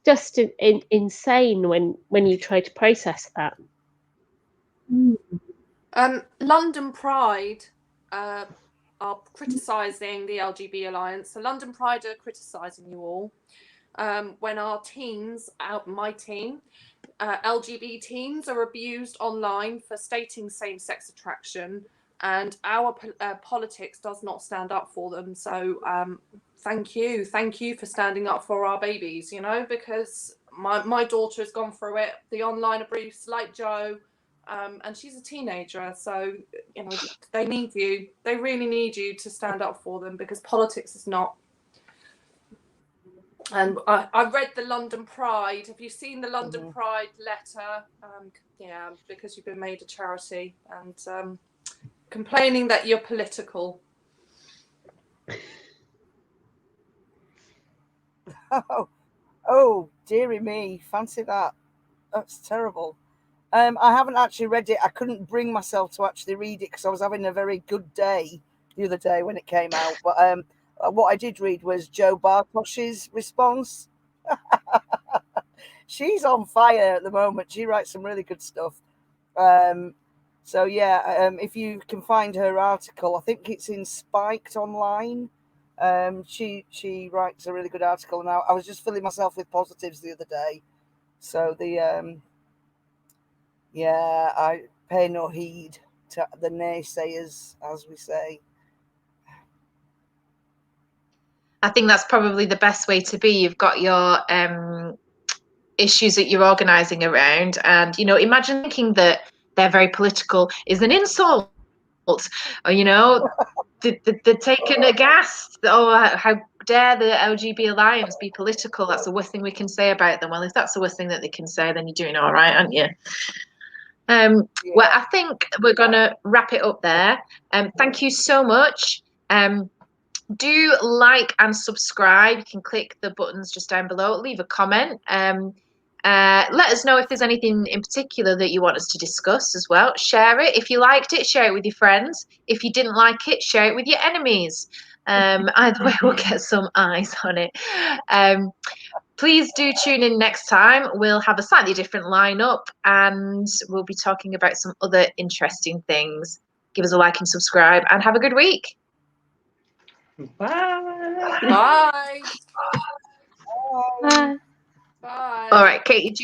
just insane when you try to process that. London Pride are criticising the LGB Alliance. So London Pride are criticising you all when our teens, my teen, LGB teens are abused online for stating same-sex attraction, and our politics does not stand up for them. So thank you for standing up for our babies, because my daughter has gone through it, the online abuse like Joe, and she's a teenager. So they need you, they really need you to stand up for them, because politics is not. And I read the London Pride. Have you seen the London Pride letter? Yeah, because you've been made a charity, and complaining that you're political. Oh, dearie me, fancy that. That's terrible. I haven't actually read it. I couldn't bring myself to actually read it because I was having a very good day the other day when it came out. But what I did read was Joe Bartosh's response. She's on fire at the moment. She writes some really good stuff. So yeah, if you can find her article, I think it's in Spiked Online. She writes a really good article, and I was just filling myself with positives the other day. So I pay no heed to the naysayers, as we say. I think that's probably the best way to be. You've got your issues that you're organising around, and imagine thinking that they're very political is an insult, or they're taken aghast. Oh, how dare the LGB Alliance be political? That's the worst thing we can say about them. Well, if that's the worst thing that they can say, then you're doing all right, aren't you? Well, I think we're going to wrap it up there. Thank you so much. Do like and subscribe. You can click the buttons just down below. Leave a comment. Let us know if there's anything in particular that you want us to discuss as well. Share it. If you liked it, share it with your friends. If you didn't like it, share it with your enemies. Either way, we'll get some eyes on it. Please do tune in next time. We'll have a slightly different lineup and we'll be talking about some other interesting things. Give us a like and subscribe and have a good week. Bye. Bye. Bye. Bye. All right, Katie, do you